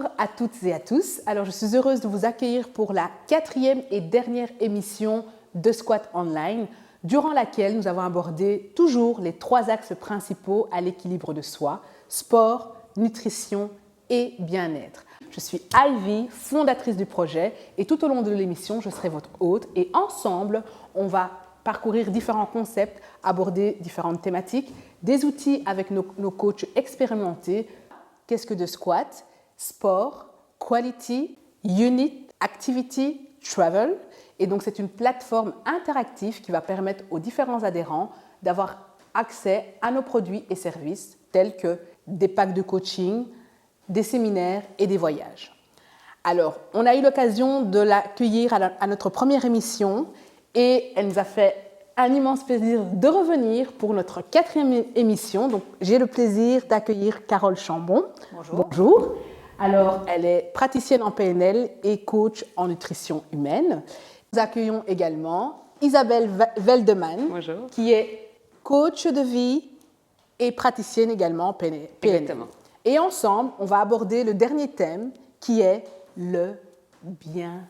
Bonjour à toutes et à tous. Alors, je suis heureuse de vous accueillir pour la 4e et dernière émission de Squat Online, durant laquelle nous avons abordé toujours les 3 axes principaux à l'équilibre de soi: sport, nutrition et bien-être. Je suis Ivy, fondatrice du projet, et tout au long de l'émission, je serai votre hôte et ensemble, on va parcourir différents concepts, aborder différentes thématiques, des outils avec nos coachs expérimentés. Qu'est-ce que de squat? Sport, quality, unit, activity, travel. Et donc, c'est une plateforme interactive qui va permettre aux différents adhérents d'avoir accès à nos produits et services tels que des packs de coaching, des séminaires et des voyages. Alors, on a eu l'occasion de l'accueillir à notre première émission et elle nous a fait un immense plaisir de revenir pour notre 4e émission. Donc, j'ai le plaisir d'accueillir Carole Chambon. Bonjour. Bonjour. Alors, elle est praticienne en PNL et coach en nutrition humaine. Nous accueillons également Isabelle Veldeman, Bonjour. qui est coach de vie et praticienne également en PNL. Exactement. Et ensemble, on va aborder le dernier thème qui est le bien-être.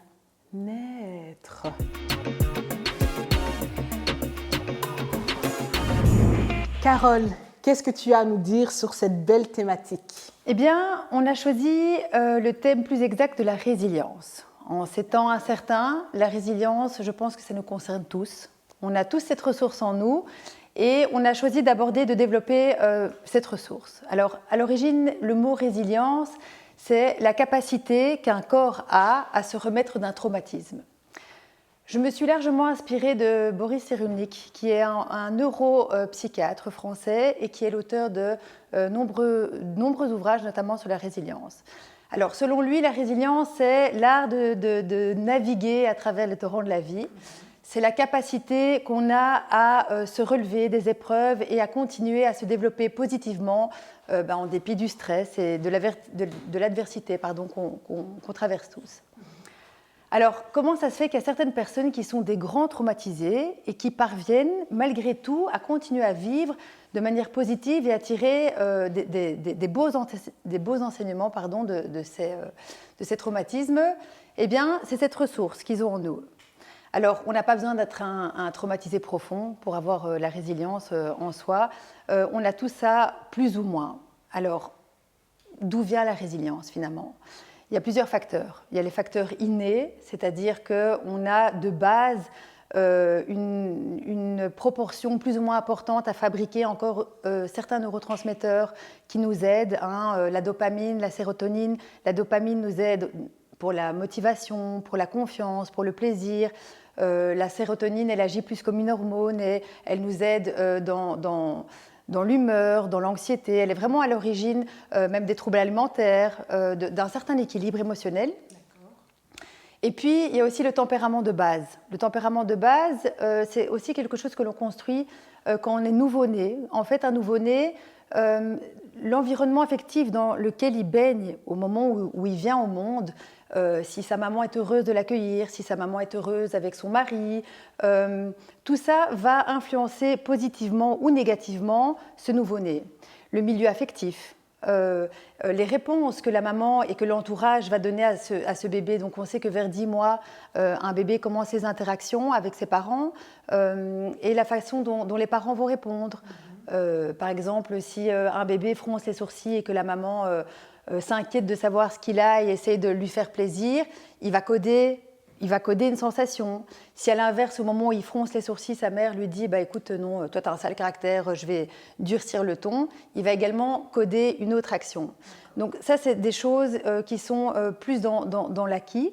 Carole, qu'est-ce que tu as à nous dire sur cette belle thématique? Eh bien, on a choisi le thème plus exact de la résilience. En ces temps incertains, la résilience, je pense que ça nous concerne tous. On a tous cette ressource en nous et on a choisi d'aborder, de développer cette ressource. Alors, à l'origine, le mot résilience, c'est la capacité qu'un corps a à se remettre d'un traumatisme. Je me suis largement inspirée de Boris Cyrulnik, qui est un neuropsychiatre français et qui est l'auteur de nombreux ouvrages, notamment sur la résilience. Alors, selon lui, la résilience, c'est l'art de naviguer à travers les torrents de la vie. C'est la capacité qu'on a à se relever des épreuves et à continuer à se développer positivement en dépit du stress et de l'adversité qu'on traverse tous. Alors, comment ça se fait qu'il y a certaines personnes qui sont des grands traumatisés et qui parviennent, malgré tout, à continuer à vivre de manière positive et à tirer des beaux enseignements de ces traumatismes? Eh bien, c'est cette ressource qu'ils ont en nous. Alors, on n'a pas besoin d'être un traumatisé profond pour avoir la résilience en soi. On a tout ça plus ou moins. Alors, d'où vient la résilience finalement ? Il y a plusieurs facteurs. Il y a les facteurs innés, c'est-à-dire qu'on a de base une proportion plus ou moins importante à fabriquer encore certains neurotransmetteurs qui nous aident, la dopamine, la sérotonine. La dopamine nous aide pour la motivation, pour la confiance, pour le plaisir. La sérotonine, elle agit plus comme une hormone et elle nous aide dans l'humeur, dans l'anxiété. Elle est vraiment à l'origine même des troubles alimentaires, d'un certain équilibre émotionnel. D'accord. Et puis, il y a aussi le tempérament de base. Le tempérament de base, c'est aussi quelque chose que l'on construit quand on est nouveau-né. En fait, un nouveau-né, l'environnement affectif dans lequel il baigne au moment où il vient au monde, si sa maman est heureuse de l'accueillir, si sa maman est heureuse avec son mari, tout ça va influencer positivement ou négativement ce nouveau-né. Le milieu affectif, les réponses que la maman et que l'entourage va donner à ce bébé. Donc on sait que vers 10 mois, un bébé commence ses interactions avec ses parents et la façon dont les parents vont répondre. Par exemple, si un bébé fronce les sourcils et que la maman s'inquiète de savoir ce qu'il a et essaye de lui faire plaisir, il va coder une sensation. Si à l'inverse, au moment où il fronce les sourcils, sa mère lui dit écoute, non, toi tu as un sale caractère, je vais durcir le ton, il va également coder une autre action. Donc ça, c'est des choses qui sont plus dans l'acquis.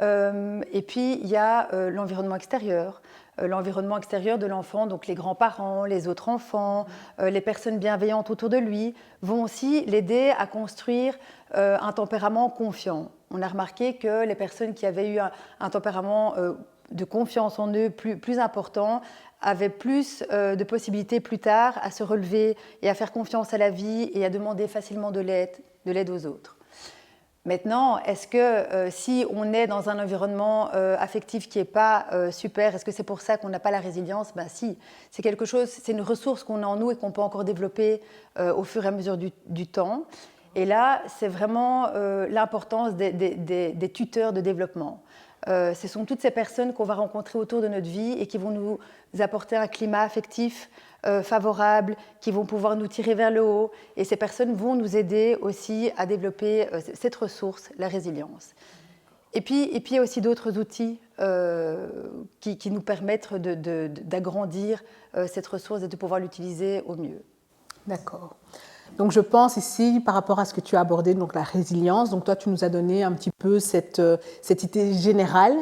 Et puis, il y a l'environnement extérieur. L'environnement extérieur de l'enfant, donc les grands-parents, les autres enfants, les personnes bienveillantes autour de lui, vont aussi l'aider à construire un tempérament confiant. On a remarqué que les personnes qui avaient eu un tempérament de confiance en eux plus important avaient plus de possibilités plus tard à se relever et à faire confiance à la vie et à demander facilement de l'aide aux autres. Maintenant, est-ce que si on est dans un environnement affectif qui n'est pas super, est-ce que c'est pour ça qu'on n'a pas la résilience? Si, c'est quelque chose, c'est une ressource qu'on a en nous et qu'on peut encore développer au fur et à mesure du temps. Et là, c'est vraiment l'importance des tuteurs de développement. Ce sont toutes ces personnes qu'on va rencontrer autour de notre vie et qui vont nous apporter un climat affectif favorable, qui vont pouvoir nous tirer vers le haut. Et ces personnes vont nous aider aussi à développer cette ressource, la résilience. Et puis il y a aussi d'autres outils qui nous permettent d'agrandir cette ressource et de pouvoir l'utiliser au mieux. D'accord. Donc je pense ici, par rapport à ce que tu as abordé, donc la résilience, donc toi tu nous as donné un petit peu cette idée générale.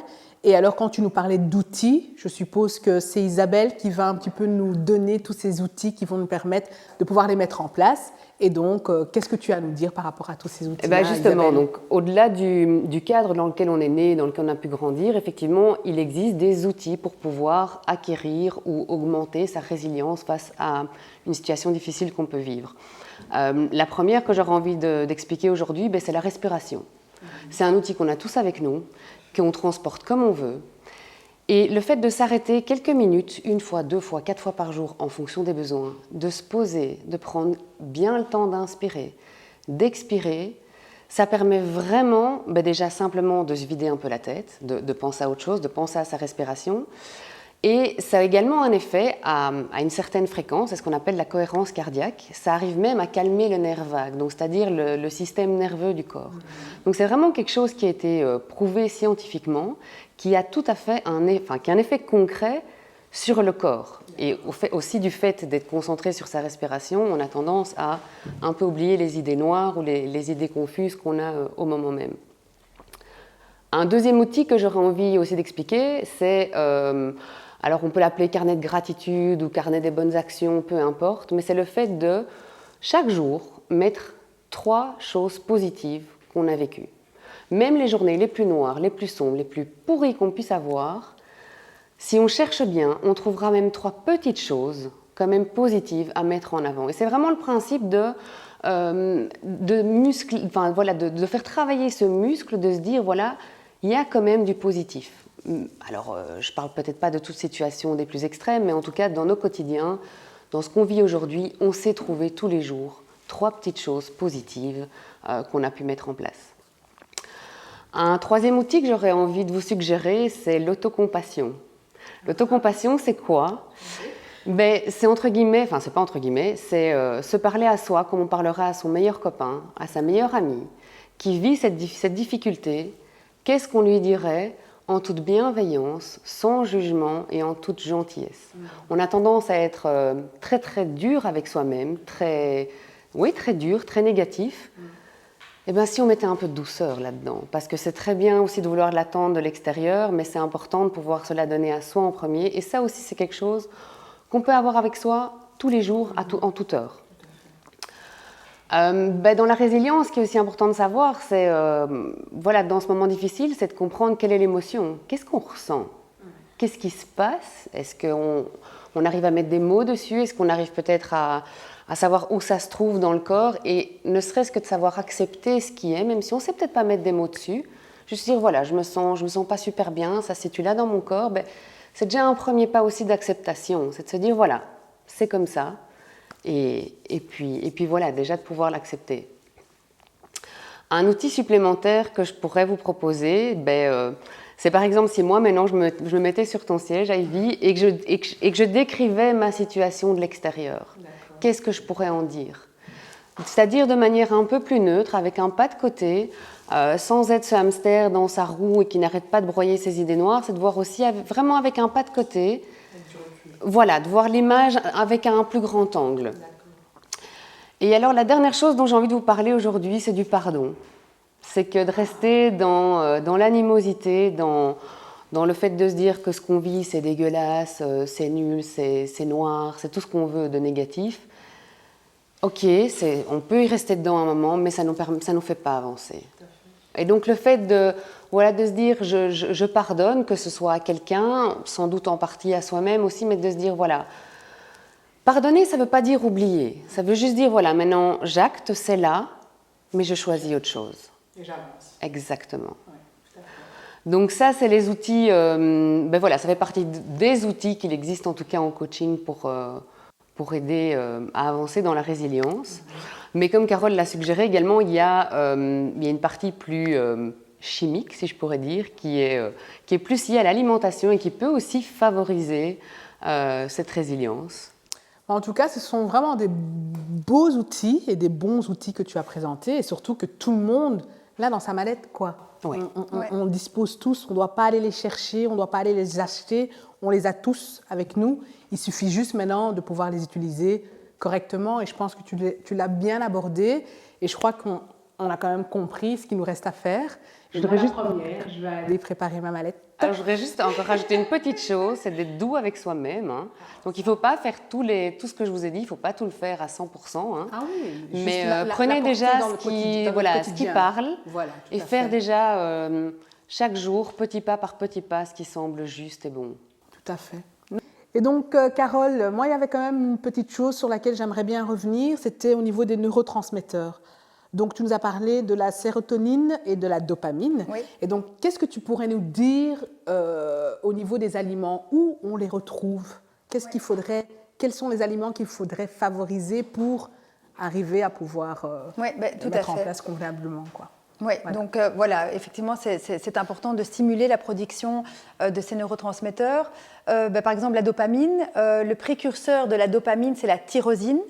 Et alors quand tu nous parlais d'outils, je suppose que c'est Isabelle qui va un petit peu nous donner tous ces outils qui vont nous permettre de pouvoir les mettre en place. Et donc, qu'est-ce que tu as à nous dire par rapport à tous ces outils-là, justement, Isabelle ? donc, au-delà du cadre dans lequel on est né, dans lequel on a pu grandir, effectivement, il existe des outils pour pouvoir acquérir ou augmenter sa résilience face à une situation difficile qu'on peut vivre. La première que j'aurais envie d'expliquer aujourd'hui, c'est la respiration. C'est un outil qu'on a tous avec nous, qu'on transporte comme on veut. Et le fait de s'arrêter quelques minutes, 1 fois, 2 fois, 4 fois par jour, en fonction des besoins, de se poser, de prendre bien le temps d'inspirer, d'expirer, ça permet vraiment, déjà simplement de se vider un peu la tête, de penser à autre chose, de penser à sa respiration. Et ça a également un effet à une certaine fréquence, c'est ce qu'on appelle la cohérence cardiaque. Ça arrive même à calmer le nerf vague, donc c'est-à-dire le système nerveux du corps. Donc c'est vraiment quelque chose qui a été prouvé scientifiquement, qui a tout à fait qui a un effet concret sur le corps. Et aussi du fait d'être concentré sur sa respiration, on a tendance à un peu oublier les idées noires ou les idées confuses qu'on a au moment même. Un deuxième outil que j'aurais envie aussi d'expliquer, c'est... alors on peut l'appeler carnet de gratitude ou carnet des bonnes actions, peu importe, mais c'est le fait de, chaque jour, mettre 3 choses positives qu'on a vécues. Même les journées les plus noires, les plus sombres, les plus pourries qu'on puisse avoir, si on cherche bien, on trouvera même 3 petites choses quand même positives à mettre en avant. Et c'est vraiment le principe de faire travailler ce muscle, de se dire, voilà, il y a quand même du positif. Alors, je ne parle peut-être pas de toute situation des plus extrêmes, mais en tout cas, dans nos quotidiens, dans ce qu'on vit aujourd'hui, on sait trouver tous les jours 3 petites choses positives qu'on a pu mettre en place. Un troisième outil que j'aurais envie de vous suggérer, c'est l'autocompassion. L'autocompassion, c'est quoi ? C'est entre guillemets, enfin c'est pas entre guillemets, c'est se parler à soi comme on parlerait à son meilleur copain, à sa meilleure amie, qui vit cette difficulté. Qu'est-ce qu'on lui dirait en toute bienveillance, sans jugement et en toute gentillesse. On a tendance à être très très dur avec soi-même, très dur, très négatif. Et bien si on mettait un peu de douceur là-dedans, parce que c'est très bien aussi de vouloir l'attendre de l'extérieur, mais c'est important de pouvoir se la donner à soi en premier. Et ça aussi c'est quelque chose qu'on peut avoir avec soi tous les jours, en toute heure. Dans la résilience, ce qui est aussi important de savoir, c'est, dans ce moment difficile, c'est de comprendre quelle est l'émotion. Qu'est-ce qu'on ressent ? Qu'est-ce qui se passe ? Est-ce qu'on arrive à mettre des mots dessus ? Est-ce qu'on arrive peut-être à savoir où ça se trouve dans le corps ? Et ne serait-ce que de savoir accepter ce qui est, même si on ne sait peut-être pas mettre des mots dessus, juste dire, voilà, je me sens pas super bien, ça se situe là dans mon corps, c'est déjà un premier pas aussi d'acceptation. C'est de se dire, voilà, c'est comme ça. Et puis voilà, déjà de pouvoir l'accepter. Un outil supplémentaire que je pourrais vous proposer, c'est par exemple si moi maintenant je me mettais sur ton siège, Ivy, et que je décrivais ma situation de l'extérieur. Qu'est-ce que je pourrais en dire ? C'est-à-dire de manière un peu plus neutre, avec un pas de côté, sans être ce hamster dans sa roue et qui n'arrête pas de broyer ses idées noires, c'est de voir aussi vraiment avec un pas de côté. Voilà, de voir l'image avec un plus grand angle. Et alors, la dernière chose dont j'ai envie de vous parler aujourd'hui, c'est du pardon. C'est que de rester dans l'animosité, dans le fait de se dire que ce qu'on vit, c'est dégueulasse, c'est nul, c'est noir, c'est tout ce qu'on veut de négatif. Ok, on peut y rester dedans un moment, mais ça nous fait pas avancer. Et donc, le fait de se dire je pardonne, que ce soit à quelqu'un, sans doute en partie à soi-même aussi, mais de se dire voilà, pardonner ça ne veut pas dire oublier, ça veut juste dire voilà, maintenant j'acte, c'est là, mais je choisis autre chose. Et j'avance. Exactement. Ouais, tout à fait. Donc ça c'est les outils, ça fait partie des outils qu'il existe en tout cas en coaching pour aider à avancer dans la résilience. Mais comme Carole l'a suggéré également, il y a une partie plus chimique, si je pourrais dire, qui est plus liée à l'alimentation et qui peut aussi favoriser cette résilience. En tout cas, ce sont vraiment des beaux outils et des bons outils que tu as présentés et surtout que tout le monde l'a dans sa mallette, quoi. Ouais. On dispose tous, on ne doit pas aller les chercher, on ne doit pas aller les acheter, on les a tous avec nous. Il suffit juste maintenant de pouvoir les utiliser correctement et je pense que tu l'as bien abordé et je crois qu'on a quand même compris ce qu'il nous reste à faire. Je vais aller préparer ma mallette. Alors, je voudrais juste encore rajouter une petite chose, c'est d'être doux avec soi-même. Hein. Donc, il ne faut pas faire tout ce que je vous ai dit, il ne faut pas tout le faire à 100%. Hein. Ah oui, mais prenez déjà ce qui parle et faire déjà chaque jour, petit pas par petit pas, ce qui semble juste et bon. Tout à fait. Et donc, Carole, moi, il y avait quand même une petite chose sur laquelle j'aimerais bien revenir, c'était au niveau des neurotransmetteurs. Donc, tu nous as parlé de la sérotonine et de la dopamine. Oui. Et donc, qu'est-ce que tu pourrais nous dire au niveau des aliments? Où on les retrouve? Quels sont les aliments qu'il faudrait favoriser pour arriver à pouvoir tout mettre à en fait. place convenablement, quoi? Oui, Voilà. donc voilà, effectivement, c'est important de stimuler la production de ces neurotransmetteurs. Par exemple, la dopamine, le précurseur de la dopamine, c'est la tyrosine.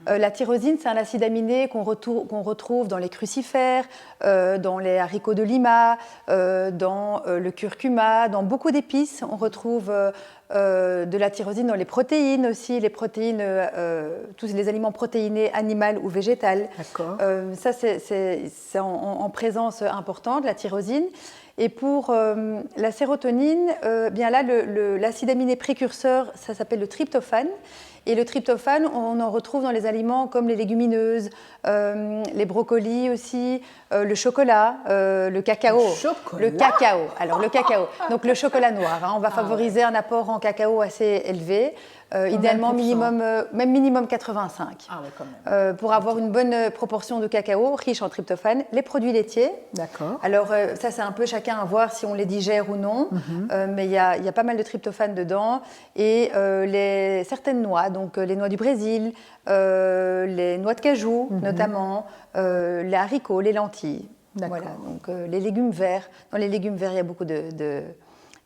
La tyrosine, c'est un acide aminé qu'on retrouve dans les crucifères, dans les haricots de Lima, dans le curcuma, dans beaucoup d'épices. On retrouve de la tyrosine dans les protéines aussi, les protéines, tous les aliments protéinés, animaux ou végétaux. D'accord. Ça, c'est en présence importante, la tyrosine. Et pour la sérotonine, bien là, l'acide aminé précurseur, ça s'appelle le tryptophane. Et le tryptophane, on en retrouve dans les aliments comme les légumineuses, les brocolis aussi, le chocolat, le cacao. Le cacao. Alors le cacao. Donc le chocolat noir. Hein, on va favoriser un apport en cacao assez élevé. Idéalement minimum 85. Ah ouais, quand même. Pour avoir une bonne proportion de cacao riche en tryptophane. Les produits laitiers. D'accord. Alors ça c'est un peu chacun à voir si on les digère ou non, mais il y a pas mal de tryptophane dedans et certaines noix, donc les noix du Brésil, les noix de cajou notamment, les haricots, les lentilles. D'accord. Voilà, donc les légumes verts. Dans les légumes verts il y a beaucoup de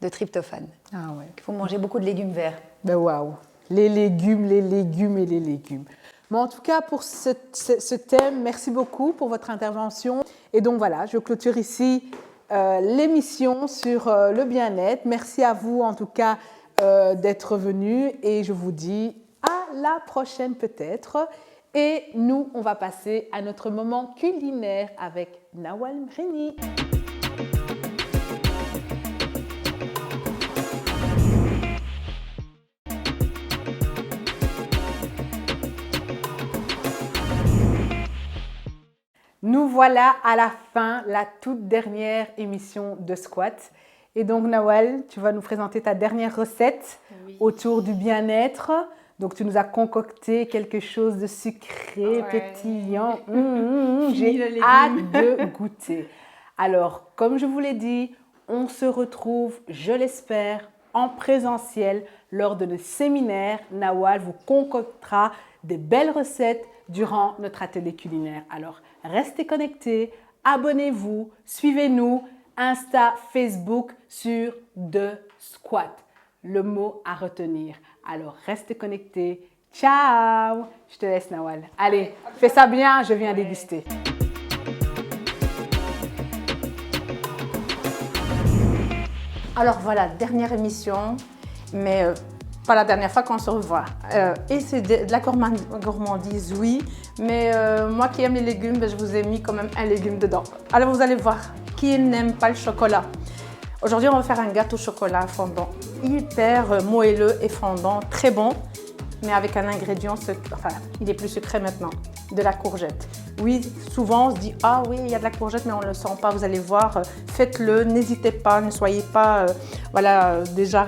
tryptophane. Ah ouais. Il faut manger beaucoup de légumes verts. Ben waouh, les légumes et les légumes. Mais en tout cas, pour ce thème, merci beaucoup pour votre intervention. Et donc voilà, je clôture ici l'émission sur le bien-être. Merci à vous en tout cas d'être venus et je vous dis à la prochaine peut-être. Et nous, on va passer à notre moment culinaire avec Nawal Mreni. Nous voilà à la fin, la toute dernière émission de Squat. Et donc Nawal, tu vas nous présenter ta dernière recette autour du bien-être. Donc tu nous as concocté quelque chose de sucré, pétillant. J'ai hâte de goûter. Alors, comme je vous l'ai dit, on se retrouve, je l'espère, en présentiel lors de nos séminaires. Nawal vous concoctera des belles recettes durant notre atelier culinaire. Alors, restez connectés, abonnez-vous, suivez-nous, Insta, Facebook sur The Squat. Le mot à retenir. Alors, restez connectés. Ciao! Je te laisse, Nawal. Allez, fais ça bien, je viens déguster. Alors voilà, dernière émission, mais pas la dernière fois qu'on se revoit. Et c'est de la gourmandise, oui, mais moi qui aime les légumes, je vous ai mis quand même un légume dedans. Alors vous allez voir, qui n'aime pas le chocolat? Aujourd'hui, on va faire un gâteau au chocolat fondant, hyper moelleux et fondant, très bon, mais avec un ingrédient, enfin, il est plus sucré maintenant, de la courgette. Oui, souvent on se dit « Ah oui, il y a de la courgette, mais on ne le sent pas. » Vous allez voir, faites-le, n'hésitez pas, ne soyez pas déjà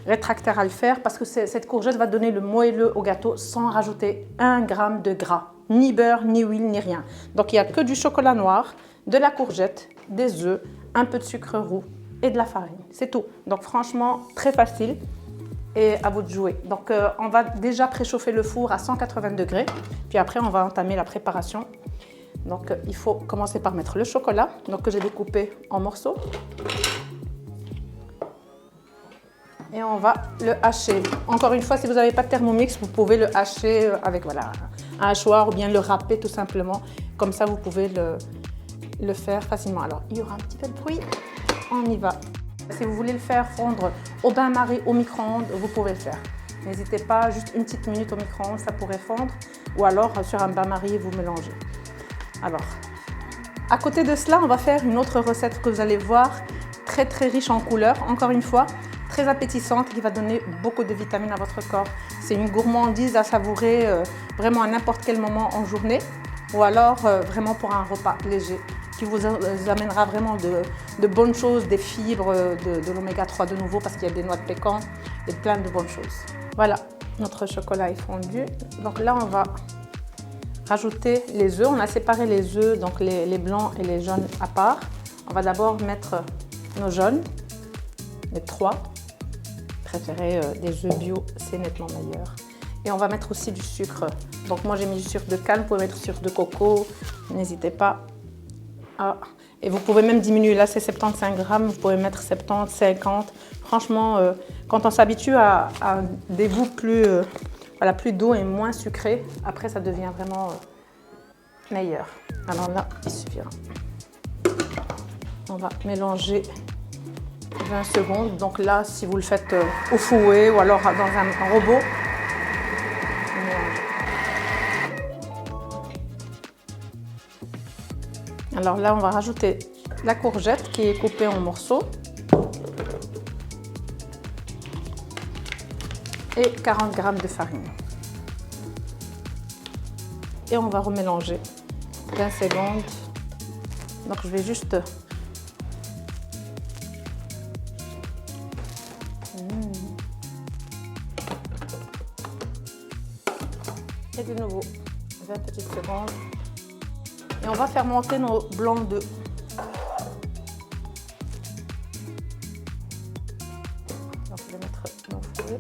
rétractaire à le faire parce que cette courgette va donner le moelleux au gâteau sans rajouter 1 gramme de gras, ni beurre, ni huile, ni rien. Donc il n'y a que du chocolat noir, de la courgette, des œufs, un peu de sucre roux et de la farine. C'est tout. Donc franchement, très facile. et à vous de jouer. Donc on va déjà préchauffer le four à 180 degrés, puis après on va entamer la préparation. Donc il faut commencer par mettre le chocolat, donc que j'ai découpé en morceaux. Et on va le hacher. Encore une fois, si vous n'avez pas de Thermomix, vous pouvez le hacher avec voilà, un hachoir ou bien le râper tout simplement. Comme ça, vous pouvez le faire facilement. Alors, il y aura un petit peu de bruit. On y va. Si vous voulez le faire fondre au bain-marie, au micro-ondes, vous pouvez le faire. N'hésitez pas, juste une petite minute au micro-ondes, ça pourrait fondre. Ou alors, sur un bain-marie, vous mélangez. Alors, à côté de cela, on va faire une autre recette que vous allez voir, très très riche en couleurs. Encore une fois, très appétissante, qui va donner beaucoup de vitamines à votre corps. C'est une gourmandise à savourer vraiment à n'importe quel moment en journée ou alors vraiment pour un repas léger qui vous amènera vraiment de bonnes choses, des fibres, de l'oméga 3 de nouveau parce qu'il y a des noix de pécan et plein de bonnes choses. Voilà, notre chocolat est fondu. Donc là, on va rajouter les œufs. On a séparé les œufs, donc les blancs et les jaunes à part. On va d'abord mettre nos jaunes, les 3. Préférez des œufs bio, c'est nettement meilleur. Et on va mettre aussi du sucre. Donc moi j'ai mis du sucre de canne, vous pouvez mettre du sucre de coco, n'hésitez pas. Et vous pouvez même diminuer, là c'est 75 grammes, vous pouvez mettre 70, 50. Franchement, quand on s'habitue à des goûts plus doux et moins sucrés, après ça devient vraiment meilleur. Alors là, il suffira. On va mélanger 20 secondes. Donc là, si vous le faites au fouet ou alors dans un robot, alors là, on va rajouter la courgette qui est coupée en morceaux et 40 g de farine. Et on va remélanger 20 secondes. Donc je vais juste et de nouveau 20 petites secondes. Et on va faire monter nos blancs d'œufs. Donc je vais mettre mon fouet.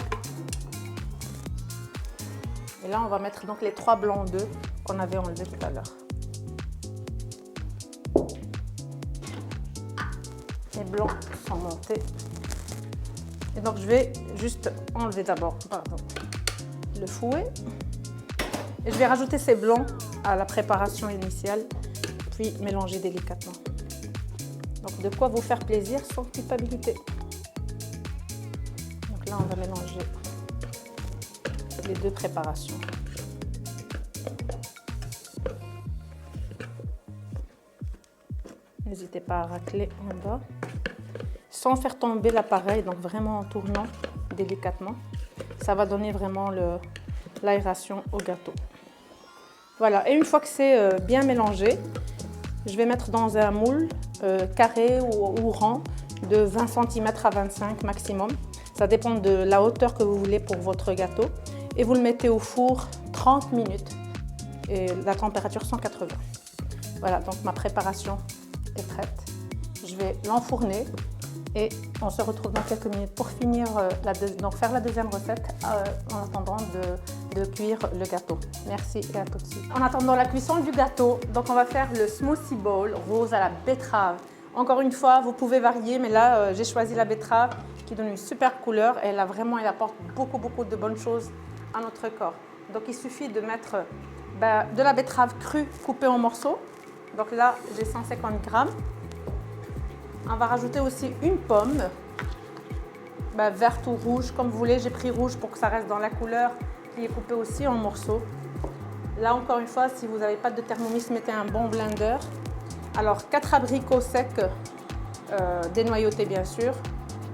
Et là on va mettre donc les 3 blancs d'œufs qu'on avait enlevés tout à l'heure. Les blancs sont montés. Et donc je vais juste enlever d'abord le fouet. Et je vais rajouter ces blancs à la préparation initiale, puis mélanger délicatement. Donc de quoi vous faire plaisir sans culpabilité. Donc là on va mélanger les deux préparations. N'hésitez pas à racler en bas, sans faire tomber l'appareil, donc vraiment en tournant délicatement. Ça va donner vraiment l'aération au gâteau. Voilà, et une fois que c'est bien mélangé, je vais mettre dans un moule carré ou rond de 20 cm à 25 maximum. Ça dépend de la hauteur que vous voulez pour votre gâteau. Et vous le mettez au four 30 minutes et la température 180. Voilà, donc ma préparation est prête. Je vais l'enfourner et on se retrouve dans quelques minutes pour finir donc faire la deuxième recette en attendant de cuire le gâteau. Merci et à tout de suite. En attendant la cuisson du gâteau, donc on va faire le smoothie bowl rose à la betterave. Encore une fois, vous pouvez varier, mais là j'ai choisi la betterave qui donne une super couleur et elle apporte beaucoup de bonnes choses à notre corps. Donc il suffit de mettre de la betterave crue coupée en morceaux. Donc là j'ai 150 grammes. On va rajouter aussi une pomme, verte ou rouge, comme vous voulez. J'ai pris rouge pour que ça reste dans la couleur, qui est coupée aussi en morceaux. Là, encore une fois, si vous n'avez pas de Thermomix, mettez un bon blender. Alors, 4 abricots secs, dénoyautés bien sûr.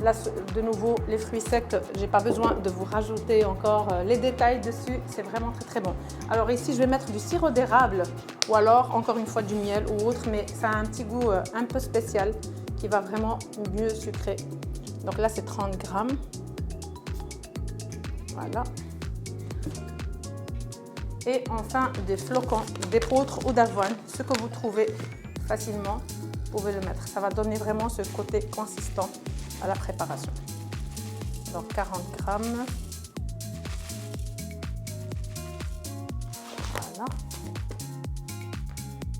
Là, de nouveau, les fruits secs, je n'ai pas besoin de vous rajouter encore les détails dessus. C'est vraiment très bon. Alors ici, je vais mettre du sirop d'érable ou alors, encore une fois, du miel ou autre, mais ça a un petit goût un peu spécial qui va vraiment mieux sucrer. Donc là, c'est 30 grammes. Voilà. Et enfin, des flocons d'épeautre ou d'avoine, ce que vous trouvez facilement, vous pouvez le mettre. Ça va donner vraiment ce côté consistant à la préparation. Donc 40 grammes. Voilà.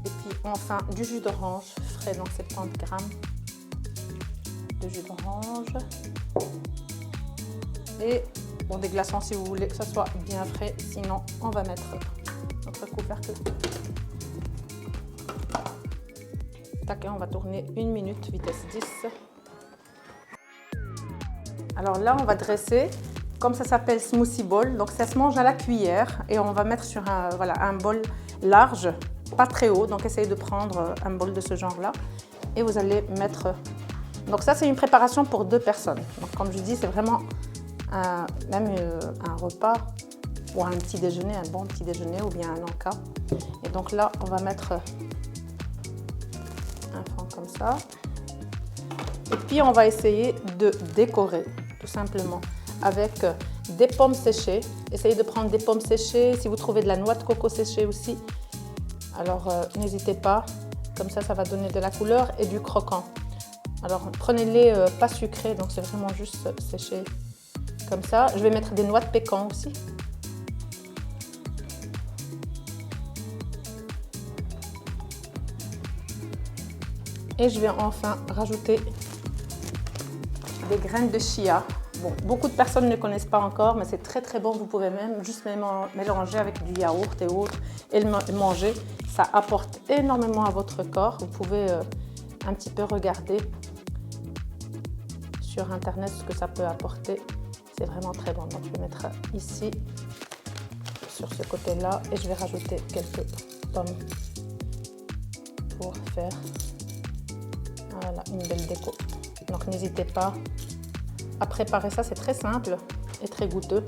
Et puis enfin du jus d'orange frais, donc 70 grammes de jus d'orange. Et bon, des glaçons si vous voulez que ça soit bien frais, sinon on va mettre notre couvercle. Tac, on va tourner 1 minute, vitesse 10. Alors là, on va dresser, comme ça s'appelle smoothie bowl, donc ça se mange à la cuillère et on va mettre sur un bol large, pas très haut, donc essayez de prendre un bol de ce genre-là et vous allez mettre... Donc ça, c'est une préparation pour 2 personnes. Donc comme je dis, c'est vraiment même un repas ou un petit déjeuner, un bon petit déjeuner ou bien un encas. Et donc là, on va mettre un fond comme ça. Et puis, on va essayer de décorer, tout simplement, avec des pommes séchées. Essayez de prendre des pommes séchées. Si vous trouvez de la noix de coco séchée aussi, alors n'hésitez pas. Comme ça va donner de la couleur et du croquant. Alors, prenez-les pas sucrés, donc c'est vraiment juste séché comme ça. Je vais mettre des noix de pécan aussi. Et je vais enfin rajouter des graines de chia. Bon, beaucoup de personnes ne connaissent pas encore, mais c'est très très bon. Vous pouvez même juste mélanger avec du yaourt et autres et le manger. Ça apporte énormément à votre corps. Vous pouvez un petit peu regarder sur internet ce que ça peut apporter. C'est vraiment très bon. Donc je vais mettre ici, sur ce côté-là, et je vais rajouter quelques pommes pour faire voilà, une belle déco. Donc n'hésitez pas à préparer ça, c'est très simple et très goûteux.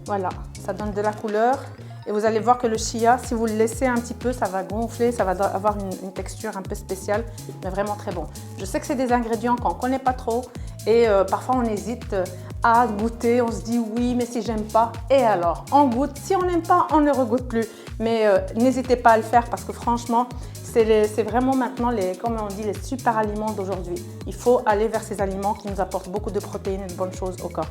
Voilà, ça donne de la couleur et vous allez voir que le chia, si vous le laissez un petit peu, ça va gonfler, ça va avoir une texture un peu spéciale, mais vraiment très bon. Je sais que c'est des ingrédients qu'on ne connaît pas trop et parfois on hésite à goûter, on se dit oui, mais si j'aime pas, et alors on goûte. Si on n'aime pas, on ne regoute plus. Mais n'hésitez pas à le faire parce que franchement, c'est vraiment maintenant comme on dit, les super aliments d'aujourd'hui. Il faut aller vers ces aliments qui nous apportent beaucoup de protéines et de bonnes choses au corps.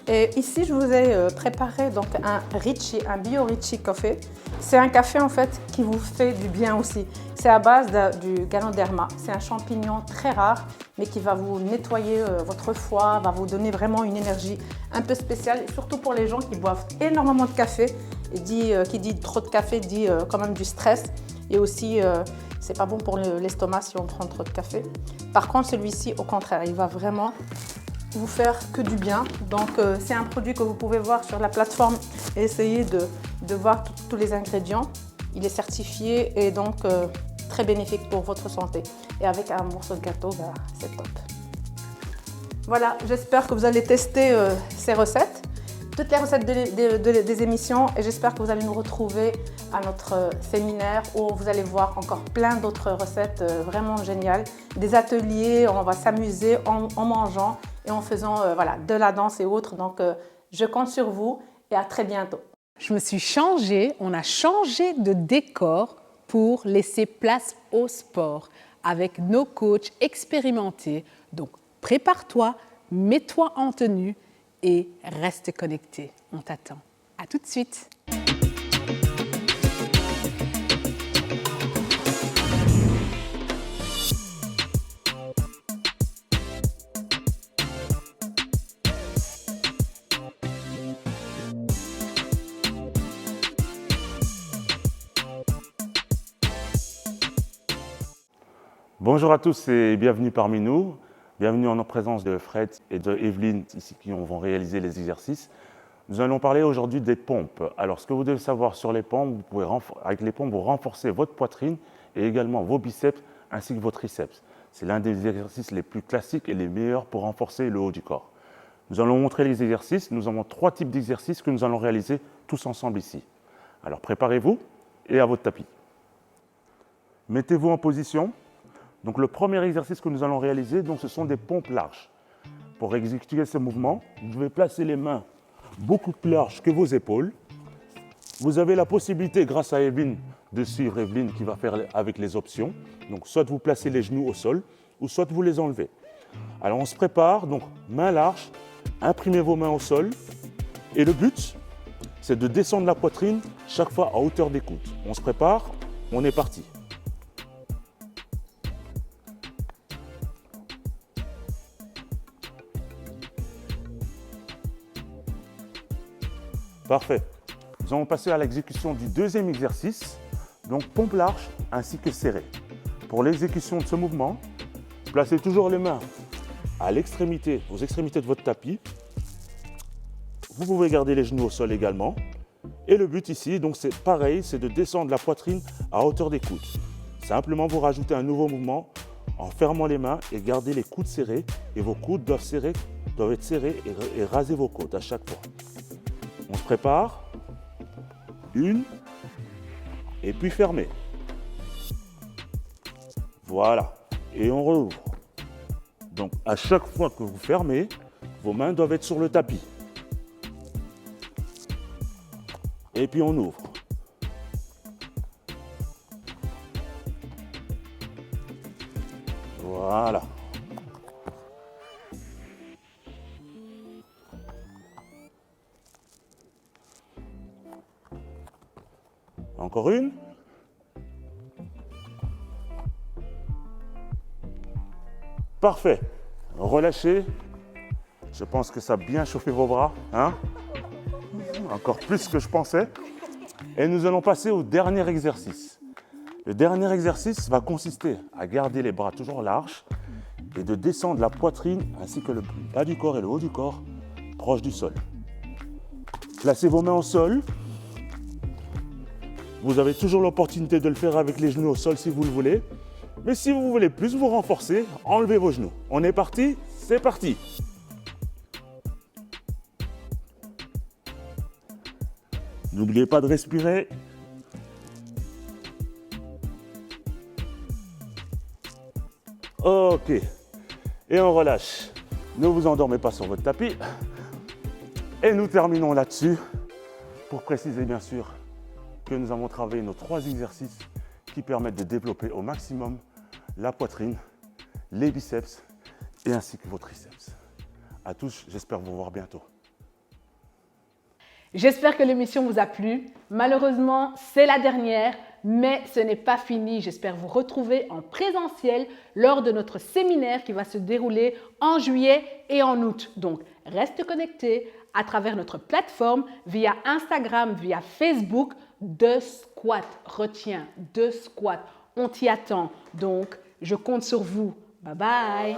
Et ici, je vous ai préparé donc un Bio Richie Coffee. C'est un café en fait qui vous fait du bien aussi. C'est à base du Ganoderma. C'est un champignon très rare, mais qui va vous nettoyer votre foie, va vous donner vraiment une énergie un peu spéciale, et surtout pour les gens qui boivent énormément de café. Et qui dit trop de café dit quand même du stress. Et aussi, c'est pas bon pour l'estomac si on prend trop de café. Par contre, celui-ci, au contraire, il va vraiment vous faire que du bien. Donc c'est un produit que vous pouvez voir sur la plateforme et essayer de voir tous les ingrédients. Il est certifié et donc très bénéfique pour votre santé. Et avec un morceau de gâteau, bah, c'est top. Voilà, j'espère que vous allez tester ces recettes, toutes les recettes des émissions, et j'espère que vous allez nous retrouver à notre séminaire où vous allez voir encore plein d'autres recettes vraiment géniales, des ateliers, on va s'amuser en mangeant et en faisant voilà, de la danse et autres. Donc, je compte sur vous et à très bientôt. Je me suis changée, on a changé de décor pour laisser place au sport avec nos coachs expérimentés. Donc, prépare-toi, mets-toi en tenue et reste connecté. On t'attend. À tout de suite. Bonjour à tous et bienvenue parmi nous. Bienvenue en présence de Fred et de Evelyne ici qui vont réaliser les exercices. Nous allons parler aujourd'hui des pompes. Alors ce que vous devez savoir sur les pompes, vous pouvez avec les pompes vous renforcer votre poitrine et également vos biceps ainsi que vos triceps. C'est l'un des exercices les plus classiques et les meilleurs pour renforcer le haut du corps. Nous allons montrer les exercices. Nous avons 3 types d'exercices que nous allons réaliser tous ensemble ici. Alors préparez-vous et à votre tapis. Mettez-vous en position. Donc le premier exercice que nous allons réaliser, donc, ce sont des pompes larges. Pour exécuter ce mouvement, vous devez placer les mains beaucoup plus larges que vos épaules. Vous avez la possibilité, grâce à Evelyne, de suivre Evelyne qui va faire avec les options. Donc, soit vous placez les genoux au sol, ou soit vous les enlevez. Alors, on se prépare, donc main large, imprimez vos mains au sol. Et le but, c'est de descendre la poitrine chaque fois à hauteur des coudes. On se prépare, on est parti. Parfait. Nous allons passer à l'exécution du deuxième exercice, donc pompe large ainsi que serrée. Pour l'exécution de ce mouvement, placez toujours les mains à l'extrémité, aux extrémités de votre tapis. Vous pouvez garder les genoux au sol également. Et le but ici, donc c'est pareil, c'est de descendre la poitrine à hauteur des coudes. Simplement, vous rajoutez un nouveau mouvement en fermant les mains et gardez les coudes serrés. Et vos coudes doivent être serrés et raser vos côtes à chaque fois. On se prépare. Une. Et puis fermez. Voilà. Et on rouvre. Donc à chaque fois que vous fermez, vos mains doivent être sur le tapis. Et puis on ouvre. Voilà. Encore une. Parfait. Relâchez. Je pense que ça a bien chauffé vos bras, hein? Encore plus que je pensais. Et nous allons passer au dernier exercice. Le dernier exercice va consister à garder les bras toujours larges et de descendre la poitrine ainsi que le bas du corps et le haut du corps proche du sol. Placez vos mains au sol. Vous avez toujours l'opportunité de le faire avec les genoux au sol si vous le voulez. Mais si vous voulez plus vous renforcer, enlevez vos genoux. On est parti? C'est parti! N'oubliez pas de respirer. Ok. Et on relâche. Ne vous endormez pas sur votre tapis. Et nous terminons là-dessus pour préciser bien sûr que nous avons travaillé nos 3 exercices qui permettent de développer au maximum la poitrine, les biceps et ainsi que vos triceps. À tous, j'espère vous voir bientôt. J'espère que l'émission vous a plu. Malheureusement, c'est la dernière, mais ce n'est pas fini. J'espère vous retrouver en présentiel lors de notre séminaire qui va se dérouler en juillet et en août. Donc, reste connecté à travers notre plateforme via Instagram, via Facebook, The Squat. Retiens, The Squat. On t'y attend. Donc, je compte sur vous. Bye bye.